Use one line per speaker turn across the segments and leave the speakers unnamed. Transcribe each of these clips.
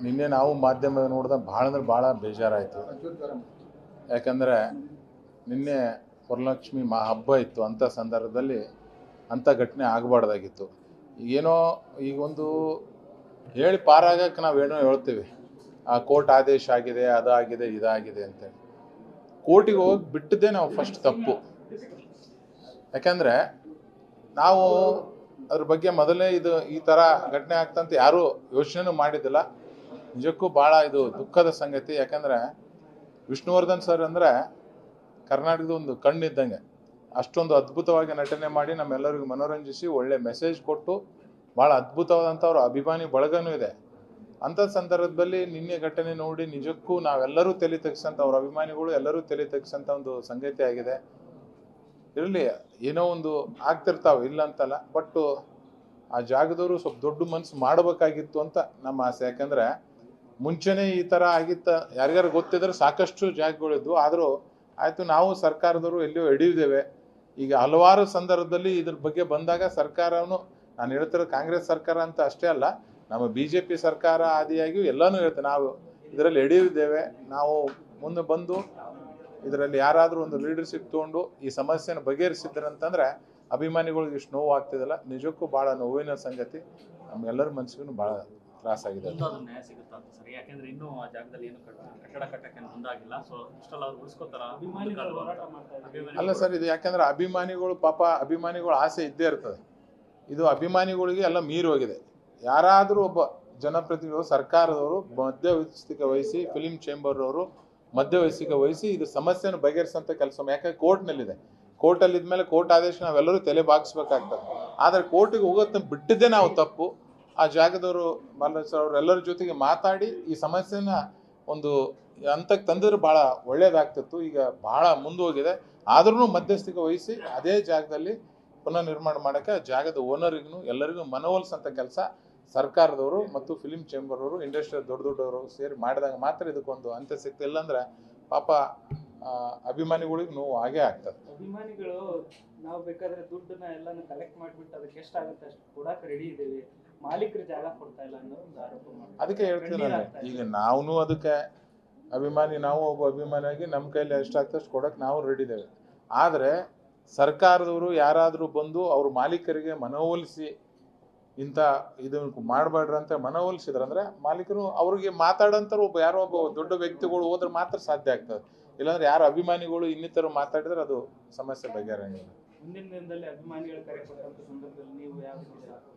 ನಿನ್ನೆ ನಾವು ಮಾಧ್ಯಮ ನೋಡಿದಾಗ ಭಾಳ ಅಂದ್ರೆ ಭಾಳ ಬೇಜಾರಾಯಿತು. ಯಾಕಂದರೆ ನಿನ್ನೆ ವರಲಕ್ಷ್ಮಿ ಹಬ್ಬ ಇತ್ತು. ಅಂಥ ಸಂದರ್ಭದಲ್ಲಿ ಅಂಥ ಘಟನೆ ಆಗಬಾರ್ದಾಗಿತ್ತು. ಏನೋ ಈಗೊಂದು ಹೇಳಿ ಪಾರಾಗಕ್ಕೆ ನಾವೇನೋ ಹೇಳ್ತೀವಿ, ಆ ಕೋರ್ಟ್ ಆದೇಶ ಆಗಿದೆ, ಅದಾಗಿದೆ, ಇದಾಗಿದೆ ಅಂತೇಳಿ. ಕೋರ್ಟಿಗೆ ಹೋಗಿ ಬಿಟ್ಟದ್ದೇ ನಾವು ಫಸ್ಟ್ ತಪ್ಪು. ಯಾಕಂದರೆ ನಾವು ಅದ್ರ ಬಗ್ಗೆ ಮೊದಲೇ ಇದು ಈ ಥರ ಘಟನೆ ಆಗ್ತಂತ ಯಾರೂ ಯೋಚನೆನೂ ಮಾಡಿದ್ದಿಲ್ಲ. ನಿಜಕ್ಕೂ ಭಾಳ ಇದು ದುಃಖದ ಸಂಗತಿ. ಯಾಕಂದರೆ ವಿಷ್ಣುವರ್ಧನ್ ಸರ್ ಅಂದರೆ ಕರ್ನಾಟಕದ ಒಂದು ಕಣ್ಣಿದ್ದಂಗೆ. ಅಷ್ಟೊಂದು ಅದ್ಭುತವಾಗಿ ನಟನೆ ಮಾಡಿ ನಮ್ಮೆಲ್ಲರಿಗೂ ಮನೋರಂಜಿಸಿ ಒಳ್ಳೆ ಮೆಸೇಜ್ ಕೊಟ್ಟು ಭಾಳ ಅದ್ಭುತವಾದಂಥ ಅವ್ರ ಅಭಿಮಾನಿ ಬಳಗನೂ ಇದೆ. ಅಂಥ ಸಂದರ್ಭದಲ್ಲಿ ನಿನ್ನೆ ಘಟನೆ ನೋಡಿ ನಿಜಕ್ಕೂ ನಾವೆಲ್ಲರೂ ತಲೆ ತೆಗ್ಸಂತ, ಅವ್ರ ಅಭಿಮಾನಿಗಳು ಎಲ್ಲರೂ ತಲೆ ತೆಗ್ಸಂತ ಒಂದು ಸಂಗತಿ ಆಗಿದೆ. ಇರಲಿ, ಏನೋ ಒಂದು ಆಗ್ತಿರ್ತಾವೆ, ಇಲ್ಲ ಅಂತಲ್ಲ, ಬಟ್ ಆ ಜಾಗದವರು ಸ್ವಲ್ಪ ದೊಡ್ಡ ಮನಸ್ಸು ಮಾಡಬೇಕಾಗಿತ್ತು ಅಂತ ನಮ್ಮ ಆಸೆ. ಯಾಕಂದರೆ ಮುಂಚೆನೇ ಈ ಥರ ಆಗಿತ್ತ ಯಾರಿಗಾರು ಗೊತ್ತಿದ್ರೆ ಸಾಕಷ್ಟು ಜಾಗಗಳಿದ್ವು. ಆದರೂ ಆಯಿತು, ನಾವು ಸರ್ಕಾರದವರು ಎಲ್ಲಿಯೋ ಹಿಡಿಯುತ್ತೇವೆ. ಈಗ ಹಲವಾರು ಸಂದರ್ಭದಲ್ಲಿ ಇದ್ರ ಬಗ್ಗೆ ಬಂದಾಗ ಸರ್ಕಾರವನ್ನು, ನಾನು ಹೇಳ್ತಿರೋ ಕಾಂಗ್ರೆಸ್ ಸರ್ಕಾರ ಅಂತ ಅಷ್ಟೇ ಅಲ್ಲ, ನಮ್ಮ BJP ಸರ್ಕಾರ ಆದಿಯಾಗಿ ಎಲ್ಲನೂ ಹೇಳ್ತೇವೆ, ನಾವು ಇದರಲ್ಲಿ ಹಿಡಿಯುತ್ತೇವೆ. ನಾವು ಮುಂದೆ ಬಂದು ಇದರಲ್ಲಿ ಯಾರಾದರೂ ಒಂದು ಲೀಡರ್ಶಿಪ್ ತೊಗೊಂಡು ಈ ಸಮಸ್ಯೆನ ಬಗೆಹರಿಸಿದ್ರಂತಂದರೆ ಅಭಿಮಾನಿಗಳಿಗೆ ಇಷ್ಟು ನೋವು ಆಗ್ತಿದಲ್ಲ, ನಿಜಕ್ಕೂ ಭಾಳ ನೋವಿನ ಸಂಗತಿ. ನಮ್ಮೆಲ್ಲರ ಮನಸ್ಸಿಗೂ ಭಾಳ ತ್ರಾಸಾಗಿದೆ.
ನ್ಯಾಯ ಸಿಗುತ್ತಾ ಅಂತ ಸರ್? ಯಾಕೆಂದ್ರೆ ಇನ್ನೂ ಆ ಜಾಗದಲ್ಲಿ ಏನು ಕಟ್ಟಡ ಕಟ್ಟಕ್ಕೆ ಮುಂದಾಗಿಲ್ಲ. ಸೊ ಇಷ್ಟೆಲ್ಲ ಅವ್ರು ಉಳಿಸ್ಕೋತಾರ
ಅಲ್ಲ ಸರ್, ಇದು ಯಾಕಂದ್ರೆ ಅಭಿಮಾನಿಗಳು ಪಾಪ ಅಭಿಮಾನಿಗಳ ಆಸೆ ಇದ್ದೇ ಇರ್ತದೆ. ಇದು ಅಭಿಮಾನಿಗಳಿಗೆ ಎಲ್ಲ ಮೀರಿ ಹೋಗಿದೆ. ಯಾರಾದರೂ ಒಬ್ಬ ಜನಪ್ರತಿನಿಧಿಗಳು, ಸರ್ಕಾರದವರು ಮಧ್ಯವಸ್ಥಿಕೆ ವಹಿಸಿ, ಫಿಲಿಂ ಚೇಂಬರ್ ಅವರು ಮಧ್ಯವಸ್ಥಿಕೆ ವಹಿಸಿ ಇದು ಸಮಸ್ಯೆಯನ್ನು ಬಗೆಹರಿಸಂತ ಕೆಲಸ. ಯಾಕಂದ್ರೆ ಕೋರ್ಟ್ನಲ್ಲಿದೆ, ಕೋರ್ಟಲ್ಲಿದ್ಮೇಲೆ ಕೋರ್ಟ್ ಆದೇಶ ನಾವೆಲ್ಲರೂ ತಲೆ ಬಾಗಿಸ್ಬೇಕಾಗ್ತದೆ. ಆದರೆ ಕೋರ್ಟಿಗೆ ಹೋಗೋದನ್ನ ಬಿಟ್ಟಿದ್ದೇ ನಾವು ತಪ್ಪು. ಆ ಜಾಗದವರು ಅವರೆಲ್ಲರ ಜೊತೆಗೆ ಮಾತಾಡಿ ಈ ಸಮಸ್ಯೆನ ಒಂದು ಹಂತಕ್ಕೆ ತಂದಿದ್ರೆ ಭಾಳ ಒಳ್ಳೇದಾಗ್ತಿತ್ತು. ಈಗ ಭಾಳ ಮುಂದೋಗಿದೆ. ಆದ್ರೂ ಮಧ್ಯಸ್ಥಿಕೆ ವಹಿಸಿ ಅದೇ ಜಾಗದಲ್ಲಿ ಪುನಃ ನಿರ್ಮಾಣ ಮಾಡೋಕ್ಕೆ ಜಾಗದ ಓನರಿಗೂ ಎಲ್ಲರಿಗೂ ಮನವೊಲಿಸಂಥ ಕೆಲಸ ಸರ್ಕಾರದವರು ಮತ್ತು ಫಿಲಿಂ ಚೇಂಬರ್ ಅವರು, ಇಂಡಸ್ಟ್ರಿಯಲ್ ದೊಡ್ಡವರು ಸೇರಿ ಮಾಡಿದಾಗ ಮಾತ್ರ ಇದಕ್ಕೊಂದು ಅಂತ್ಯ ಸಿಗ್ತದೆ. ಇಲ್ಲಾಂದ್ರೆ ಪಾಪ ಅಭಿಮಾನಿಗಳಿಗೆ ನೋವು ಆಗೇ ಆಗ್ತದೆ.
ಅಭಿಮಾನಿಗಳು ನಾವು ಬೇಕಾದ್ರೆ ದುಡ್ಡನ್ನ ಎಲ್ಲಾನು ಕಲೆಕ್ಟ್ ಮಾಡಿಬಿಟ್ಟು ಅದಕ್ಕೆ ಎಷ್ಟಾಗುತ್ತೆ ಅಷ್ಟು ಕೊಡಕ್ಕೆ ರೆಡಿ ಇದ್ದೀವಿ, ಮಾಲೀಕರು ಜಾಗ ಕೊಡ್ತಾ ಇಲ್ಲ ಅನ್ನೋ ಒಂದು ಆರೋಪ ಮಾಡ್ತಾರೆ.
ಅದಕ್ಕೆ ಹೇಳ್ತೀನಿ ನಾನು, ಈಗ ನಾವು ಅದಕ್ಕೆ ಅಭಿಮಾನಿ, ನಾವು ಒಬ್ಬ ಅಭಿಮಾನಿಯಾಗಿ ನಮ್ಮ ಕೈಲಿ ಎಷ್ಟಾಗ್ತದೆ ಅಷ್ಟು ಕೊಡೋಕೆ ನಾವು ರೆಡಿ ಇದ್ದೇವೆ. ಆದರೆ ಸರ್ಕಾರದವರು ಯಾರಾದರೂ ಬಂದು ಅವ್ರ ಮಾಲೀಕರಿಗೆ ಮನವೊಲಿಸಿ ಇಂಥ ಇದನ್ನು ಮಾಡಬೇಡ್ರಿ ಅಂತ ಮನವೊಲಿಸಿದ್ರಂದ್ರೆ ಮಾಲೀಕರು ಅವ್ರಿಗೆ ಮಾತಾಡೋಂಥವ್ರು ಯಾರೋ ಒಬ್ಬ ದೊಡ್ಡ ವ್ಯಕ್ತಿಗಳು ಹೋದ್ರೆ ಮಾತ್ರ ಸಾಧ್ಯ ಆಗ್ತದೆ. ಇಲ್ಲಾಂದ್ರೆ ಯಾರು ಅಭಿಮಾನಿಗಳು ಇನ್ನಿತರು ಮಾತಾಡಿದ್ರೆ ಅದು ಸಮಸ್ಯೆ ಬಗೆಹರಂಗಿಲ್ಲ.
ಮುಂದಿನ ದಿನದಲ್ಲಿ ಅಭಿಮಾನಿಗಳ ಕರೆ ಕೊಟ್ಟಂತ ಸಂದರ್ಭದಲ್ಲಿ ನೀವು ಯಾವ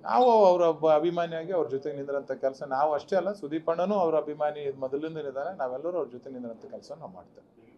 ನಾವು ಅವರ ಒಬ್ಬ ಅಭಿಮಾನಿಯಾಗಿ ಅವ್ರ ಜೊತೆಗೆ ನಿಂದ್ರಂಥ ಕೆಲಸ, ನಾವು ಅಷ್ಟೇ ಅಲ್ಲ, ಸುದೀಪ್ ಅಣ್ಣನೂ ಅವ್ರ ಅಭಿಮಾನಿ ಮೊದಲಿಂದ ಇದ್ದಾನೆ, ನಾವೆಲ್ಲರೂ ಅವ್ರ ಜೊತೆ ನಿಂದ್ರಂಥ ಕೆಲಸ ನಾವು ಮಾಡ್ತೇವೆ.